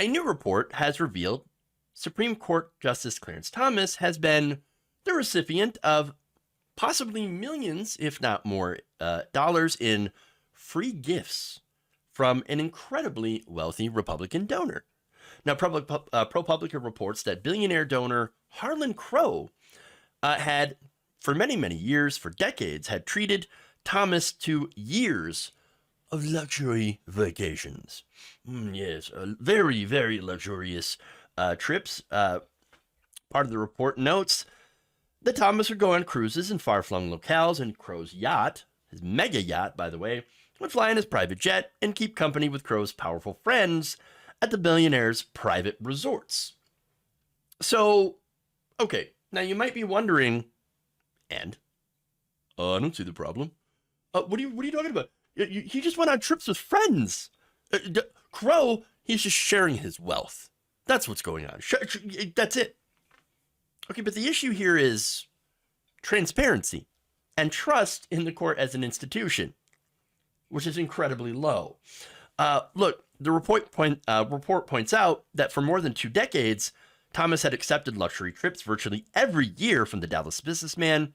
A new report has revealed Supreme Court Justice Clarence Thomas has been the recipient of possibly millions, if not more, dollars in free gifts from an incredibly wealthy Republican donor. Now, ProPublica reports that billionaire donor Harlan Crow had, for many, many years, for decades, had treated Thomas to years of luxury vacations. Yes, very, very luxurious trips. Part of the report notes that Thomas would go on cruises in far-flung locales, and Crow's yacht, his mega yacht, by the way, would fly in his private jet and keep company with Crow's powerful friends at the billionaire's private resorts. So, okay, now you might be wondering, and I don't see the problem. What are you talking about? He just went on trips with friends. Crow, he's just sharing his wealth. That's what's going on. That's it. Okay, but the issue here is transparency and trust in the court as an institution, which is incredibly low. Look, the report points out that for more than 2 decades, Thomas had accepted luxury trips virtually every year from the Dallas businessman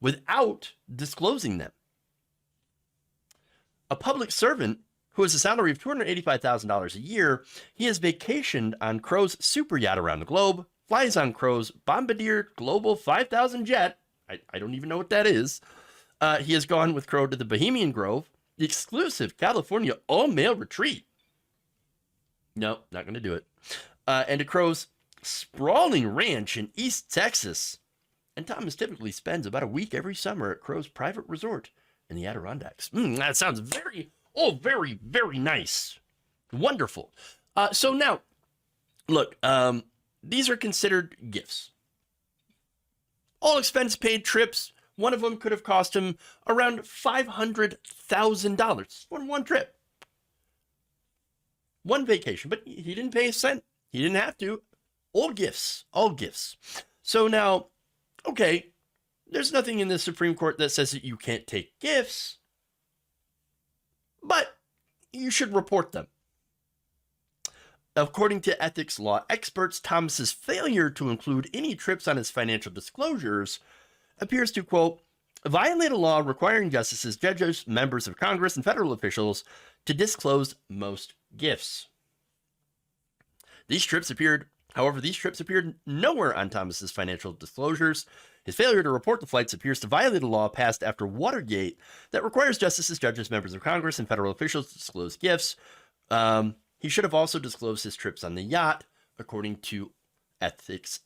without disclosing them. A public servant who has a salary of $285,000 a year, he has vacationed on Crow's super yacht around the globe, flies on Crow's Bombardier Global 5000 jet. I don't even know what that is. He has gone with Crow to the Bohemian Grove, the exclusive California all-male retreat. No, not going to do it. And to Crow's sprawling ranch in East Texas. And Thomas typically spends about a week every summer at Crow's private resort in the Adirondacks. That sounds very, very nice. Wonderful. So now, look, these are considered gifts. All expense paid trips. One of them could have cost him around $500,000 for one trip. One vacation, but he didn't pay a cent. He didn't have to. All gifts. So now, okay, there's nothing in the Supreme Court that says that you can't take gifts, but you should report them. According to ethics law experts, Thomas's failure to include any trips on his financial disclosures appears to, quote, violate a law requiring justices, judges, members of Congress, and federal officials to disclose most gifts. These trips appeared nowhere on Thomas's financial disclosures. His failure to report the flights appears to violate a law passed after Watergate that requires justices, judges, members of Congress, and federal officials to disclose gifts. He should have also disclosed his trips on the yacht, according to ethics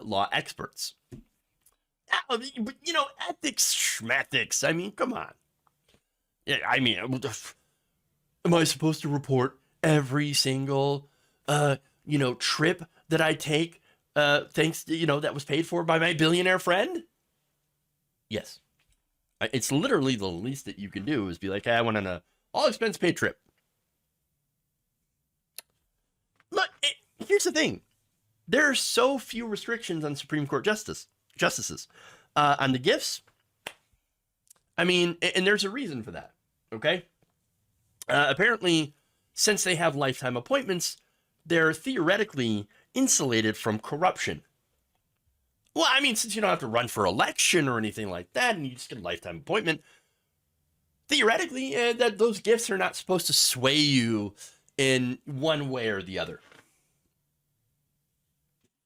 law experts. But, ethics, schmethics. I mean, come on. Am I supposed to report every single, trip that I take, thanks to, that was paid for by my billionaire friend? Yes. It's literally the least that you can do is be like, hey, I went on a all expense paid trip. Look, here's the thing. There are so few restrictions on Supreme Court justices. On the gifts, and there's a reason for that, okay? Apparently, since they have lifetime appointments, they're theoretically insulated from corruption. Well, since you don't have to run for election or anything like that, and you just get a lifetime appointment, theoretically, that those gifts are not supposed to sway you in one way or the other.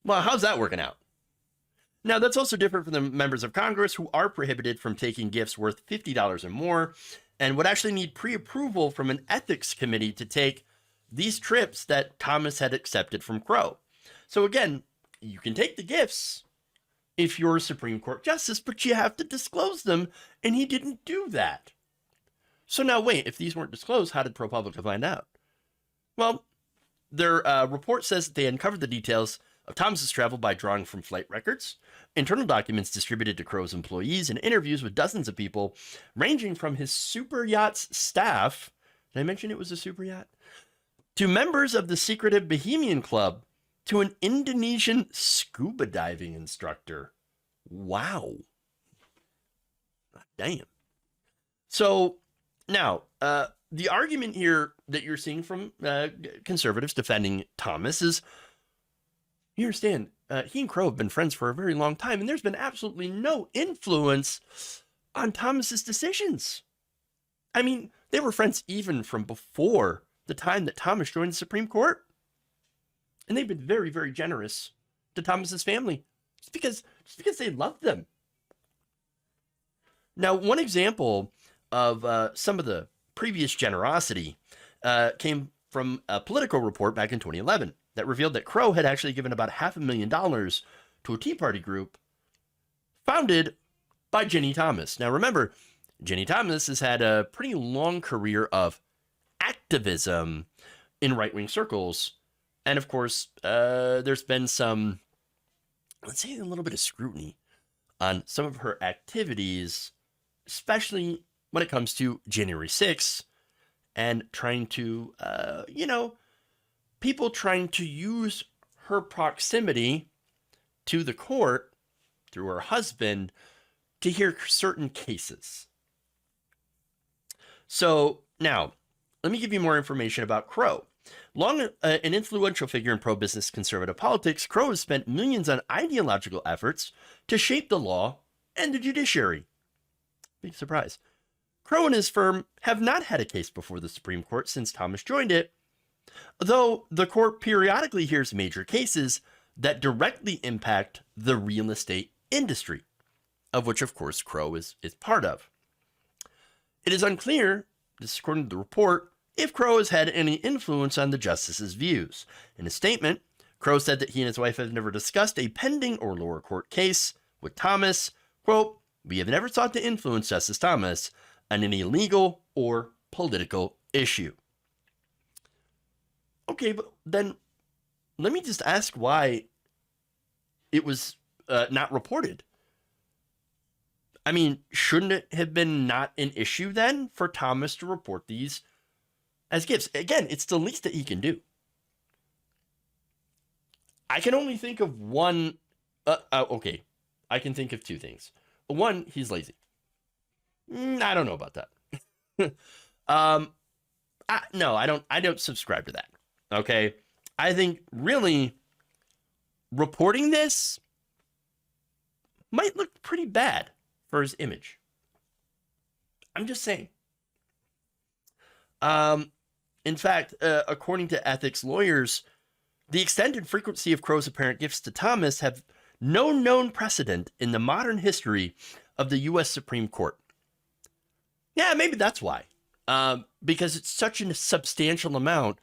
Well, how's that working out? Now, that's also different from the members of Congress who are prohibited from taking gifts worth $50 or more and would actually need pre-approval from an ethics committee to take these trips that Thomas had accepted from Crow. So again, you can take the gifts if you're a Supreme Court justice, but you have to disclose them, and he didn't do that. So now wait, if these weren't disclosed, how did ProPublica find out? Well, their report says that they uncovered the details of Thomas's travel by drawing from flight records, internal documents distributed to Crow's employees, and interviews with dozens of people, ranging from his super yacht's staff, did I mention it was a super yacht? To members of the secretive Bohemian Club, to an Indonesian scuba diving instructor. Wow. Damn. So, now, the argument here that you're seeing from conservatives defending Thomas is, you understand, he and Crow have been friends for a very long time, and there's been absolutely no influence on Thomas's decisions. I mean, they were friends even from before the time that Thomas joined the Supreme Court. And they've been very, very generous to Thomas's family just because they love them. Now, one example of some of the previous generosity came from a Politico report back in 2011 that revealed that Crow had actually given about $500,000 to a Tea Party group founded by Ginny Thomas. Now, remember, Ginny Thomas has had a pretty long career of activism in right-wing circles. And of course, there's been some, let's say, a little bit of scrutiny on some of her activities, especially when it comes to January 6th and trying to, people trying to use her proximity to the court through her husband to hear certain cases. So now, let me give you more information about Crow. Long an influential figure in pro-business conservative politics, Crow has spent millions on ideological efforts to shape the law and the judiciary. Big surprise. Crow and his firm have not had a case before the Supreme Court since Thomas joined it, though the court periodically hears major cases that directly impact the real estate industry, of which, of course, Crow is part of. It is unclear, this is according to the report, if Crow has had any influence on the justice's views. In a statement, Crow said that he and his wife have never discussed a pending or lower court case with Thomas. Quote, "We have never sought to influence Justice Thomas on any legal or political issue." Okay, but then let me just ask why it was not reported. I mean, shouldn't it have been not an issue then for Thomas to report these as gifts? Again, it's the least that he can do. I can only think of one. Okay, I can think of two things. One, he's lazy. I don't know about that. No, I don't subscribe to that. Okay, I think really reporting this might look pretty bad for his image. I'm just saying. In fact, according to ethics lawyers, the extent and frequency of Crow's apparent gifts to Thomas have no known precedent in the modern history of the U.S. Supreme Court. Yeah, maybe that's why. Because it's such a substantial amount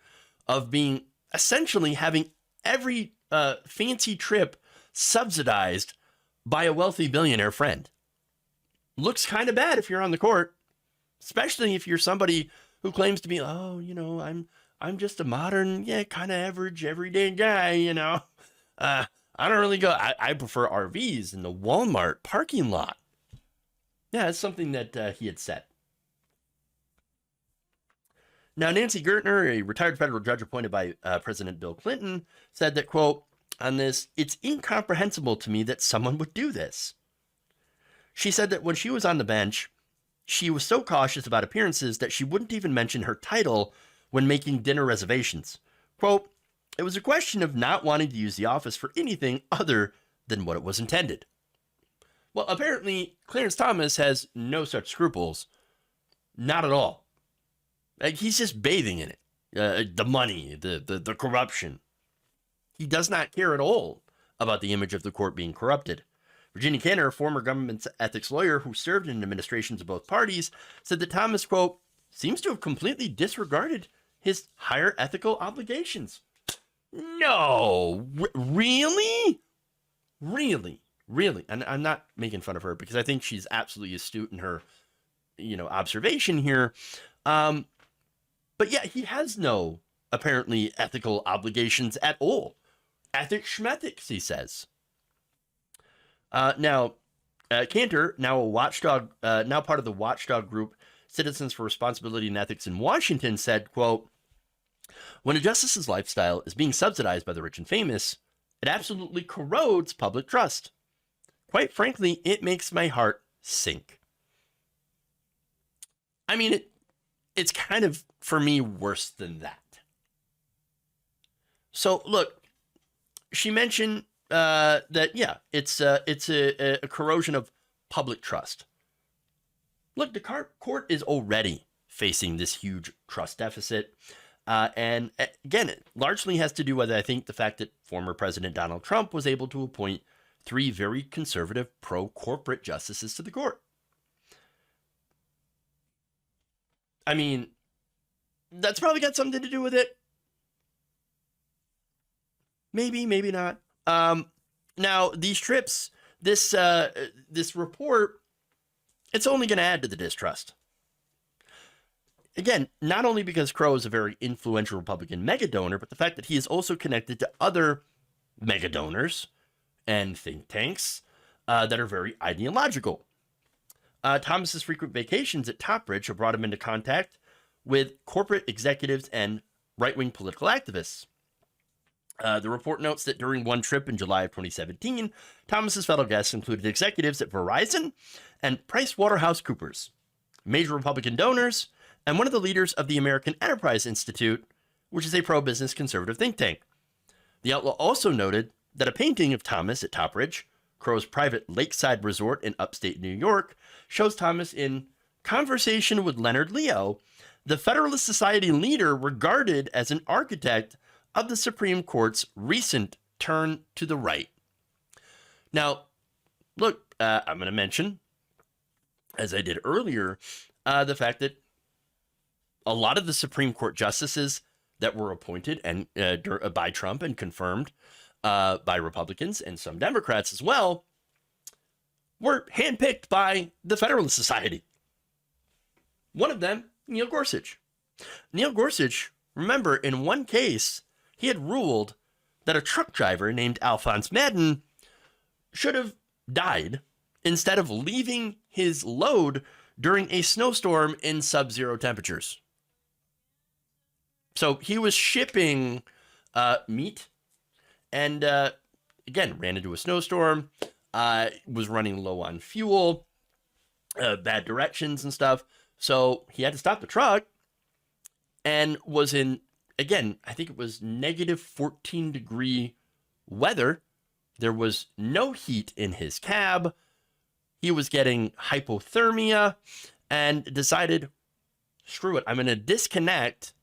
of being essentially having every fancy trip subsidized by a wealthy billionaire friend. Looks kind of bad if you're on the court, especially if you're somebody who claims to be, I'm just a modern, kind of average, everyday guy, I don't really go, I prefer RVs in the Walmart parking lot. Yeah, it's something that he had said. Now, Nancy Gertner, a retired federal judge appointed by President Bill Clinton, said that, quote, on this, "It's incomprehensible to me that someone would do this." She said that when she was on the bench, she was so cautious about appearances that she wouldn't even mention her title when making dinner reservations. Quote, "It was a question of not wanting to use the office for anything other than what it was intended." Well, apparently, Clarence Thomas has no such scruples. Not at all. Like, he's just bathing in it. The money, the corruption. He does not care at all about the image of the court being corrupted. Virginia Cantor, a former government ethics lawyer who served in administrations of both parties, said that Thomas, quote, "seems to have completely disregarded his higher ethical obligations." No, really? Really? And I'm not making fun of her because I think she's absolutely astute in her, observation here. But yeah, he has no apparently ethical obligations at all. Ethics schmethics, he says. Now, Cantor, now a watchdog, now part of the watchdog group Citizens for Responsibility and Ethics in Washington, said, quote, "When a justice's lifestyle is being subsidized by the rich and famous, it absolutely corrodes public trust. Quite frankly, it makes my heart sink." I mean, it's kind of, for me, worse than that. So look, she mentioned that, yeah, it's a corrosion of public trust. Look, the court is already facing this huge trust deficit. And again, it largely has to do with, I think, the fact that former President Donald Trump was able to appoint 3 very conservative pro-corporate justices to the court. I mean, that's probably got something to do with it. Maybe, maybe not. Now, these trips, this report, it's only going to add to the distrust. Again, not only because Crow is a very influential Republican mega donor, but the fact that he is also connected to other mega donors and think tanks that are very ideological. Thomas's frequent vacations at Topbridge have brought him into contact with corporate executives and right-wing political activists. The report notes that during one trip in July of 2017, Thomas's fellow guests included executives at Verizon and PricewaterhouseCoopers, major Republican donors, and one of the leaders of the American Enterprise Institute, which is a pro-business conservative think tank. The outlaw also noted that a painting of Thomas at Topbridge, Crow's private lakeside resort in upstate New York, shows Thomas in conversation with Leonard Leo, the Federalist Society leader regarded as an architect of the Supreme Court's recent turn to the right. Now, look, I'm going to mention, as I did earlier, the fact that a lot of the Supreme Court justices that were appointed and by Trump and confirmed by Republicans and some Democrats as well were handpicked by the Federalist Society. One of them, Neil Gorsuch. Neil Gorsuch, remember, in one case, he had ruled that a truck driver named Alphonse Madden should have died instead of leaving his load during a snowstorm in sub-zero temperatures. So he was shipping meat and, again, ran into a snowstorm, was running low on fuel, bad directions and stuff. So he had to stop the truck and was in, again, I think it was negative 14-degree weather. There was no heat in his cab. He was getting hypothermia and decided, screw it, I'm going to disconnect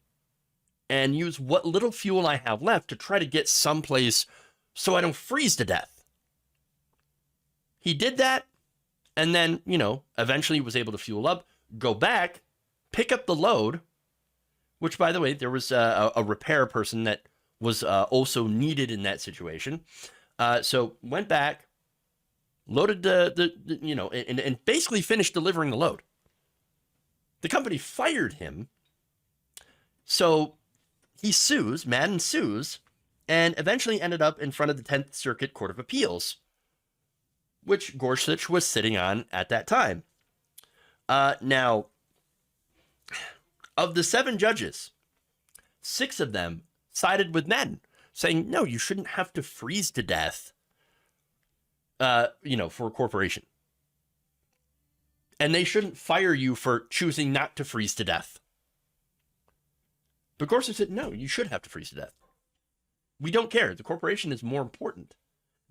and use what little fuel I have left to try to get someplace so I don't freeze to death. He did that, and then, eventually was able to fuel up, go back, pick up the load, which, by the way, there was a repair person that was also needed in that situation. So went back, loaded and basically finished delivering the load. The company fired him. So he sues, Madden sues, and eventually ended up in front of the 10th Circuit Court of Appeals, which Gorsuch was sitting on at that time. Now, of the 7 judges, 6 of them sided with Madden, saying, no, you shouldn't have to freeze to death, for a corporation. And they shouldn't fire you for choosing not to freeze to death. But Gorsuch said, no, you should have to freeze to death. We don't care. The corporation is more important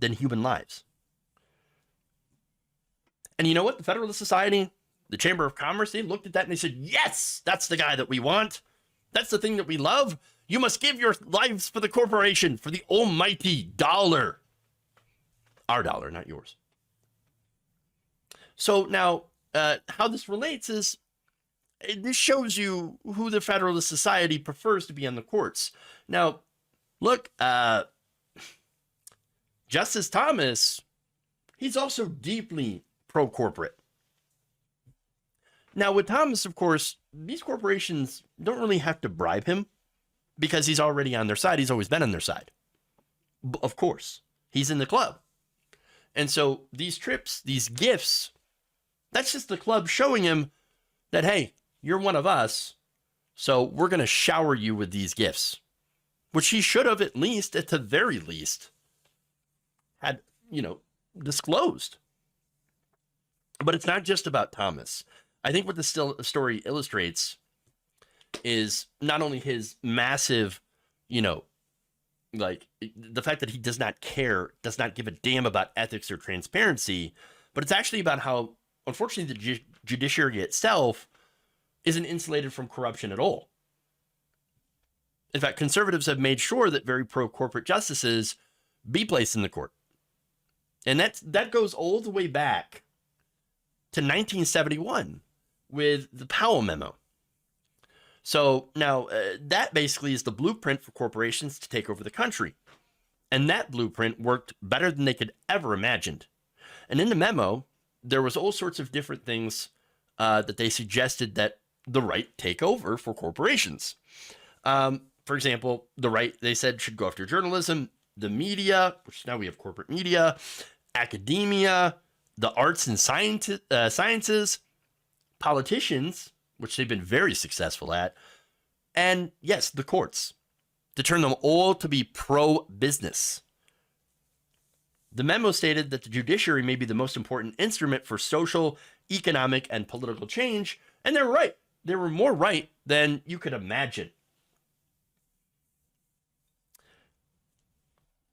than human lives. And you know what? The Federalist Society, the Chamber of Commerce, they looked at that and they said, yes, that's the guy that we want. That's the thing that we love. You must give your lives for the corporation, for the almighty dollar. Our dollar, not yours. So now, how this relates is, this shows you who the Federalist Society prefers to be on the courts. Now, look, Justice Thomas, he's also deeply pro-corporate. Now, with Thomas, of course, these corporations don't really have to bribe him because he's already on their side. He's always been on their side. Of course, he's in the club. And so these trips, these gifts, that's just the club showing him that, hey, you're one of us, so we're going to shower you with these gifts, which he should have at the very least, had, disclosed. But it's not just about Thomas. I think what the story illustrates is not only his massive, you know, like the fact that he does not care, does not give a damn about ethics or transparency, but it's actually about how, unfortunately, the judiciary itself isn't insulated from corruption at all. In fact, conservatives have made sure that very pro-corporate justices be placed in the court. And that goes all the way back to 1971 with the Powell Memo. So now that basically is the blueprint for corporations to take over the country. And that blueprint worked better than they could ever imagined. And in the memo, there was all sorts of different things that they suggested that the right take over for corporations. For example, the right, they said, should go after journalism, the media, which now we have corporate media, academia, the arts and sciences, politicians, which they've been very successful at, and yes, the courts, to turn them all to be pro-business. The memo stated that the judiciary may be the most important instrument for social, economic, and political change, and they're right. They were more right than you could imagine.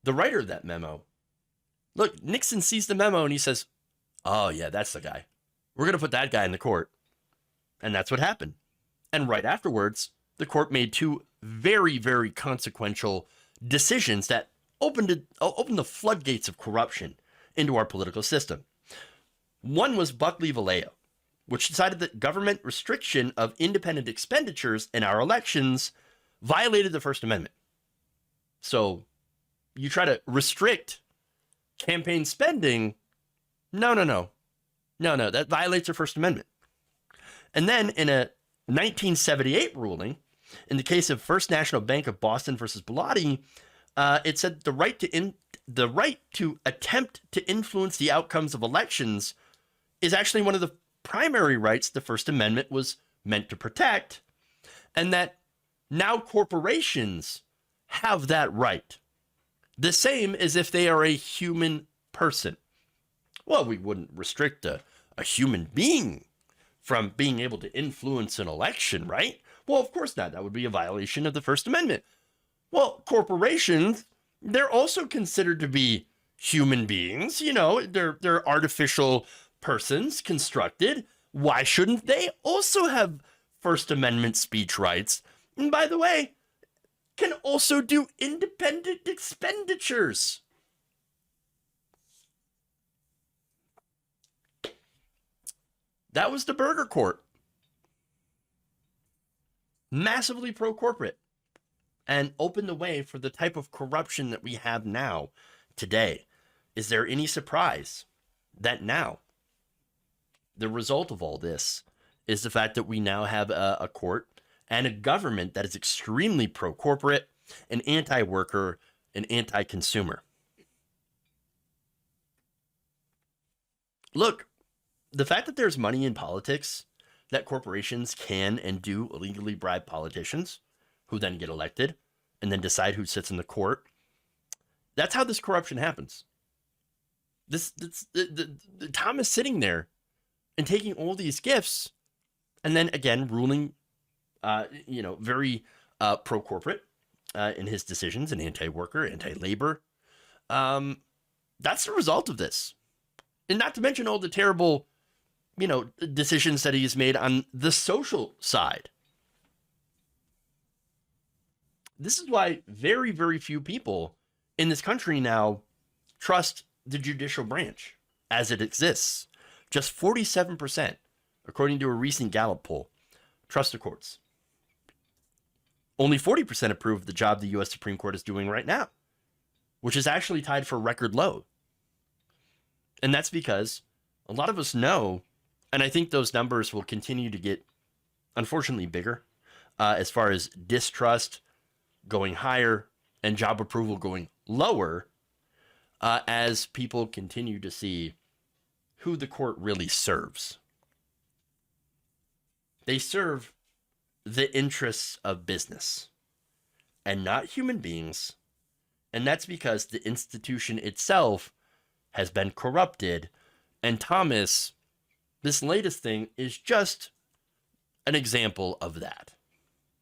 The writer of that memo, look, Nixon sees the memo and he says, oh yeah, that's the guy. We're going to put that guy in the court. And that's what happened. And right afterwards, the court made two very, very consequential decisions that opened the floodgates of corruption into our political system. One was Buckley Valeo, which decided that government restriction of independent expenditures in our elections violated the First Amendment. So you try to restrict campaign spending. No, that violates the First Amendment. And then in a 1978 ruling, in the case of First National Bank of Boston versus Bilotti, it said the right to attempt to influence the outcomes of elections is actually one of the primary rights the First Amendment was meant to protect, and that now corporations have that right. The same as if they are a human person. Well, we wouldn't restrict a human being from being able to influence an election, right? Well, of course not. That would be a violation of the First Amendment. Well, corporations, they're also considered to be human beings. You know, they're artificial persons constructed. Why shouldn't they also have First Amendment speech rights? And by the way, can also do independent expenditures. That was the Burger Court. Massively pro-corporate. And opened the way for the type of corruption that we have now, today. Is there any surprise that now, the result of all this is the fact that we now have a court and a government that is extremely pro-corporate and anti-worker and anti-consumer? Look, the fact that there's money in politics, that corporations can and do illegally bribe politicians who then get elected and then decide who sits in the court, that's how this corruption happens. Tom is sitting there and taking all these gifts and then again ruling, very pro-corporate in his decisions and anti-worker, anti-labor. That's the result of this. And not to mention all the terrible decisions that he's made on the social side. This is why very, very few people in this country now trust the judicial branch as it exists. Just 47%, according to a recent Gallup poll, trust the courts. Only 40% approve of the job the U.S. Supreme Court is doing right now, which is actually tied for a record low. And that's because a lot of us know, and I think those numbers will continue to get, unfortunately, bigger as far as distrust going higher and job approval going lower as people continue to see who the court really serves. They serve the interests of business and not human beings. And that's because the institution itself has been corrupted. And Thomas, this latest thing is just an example of that.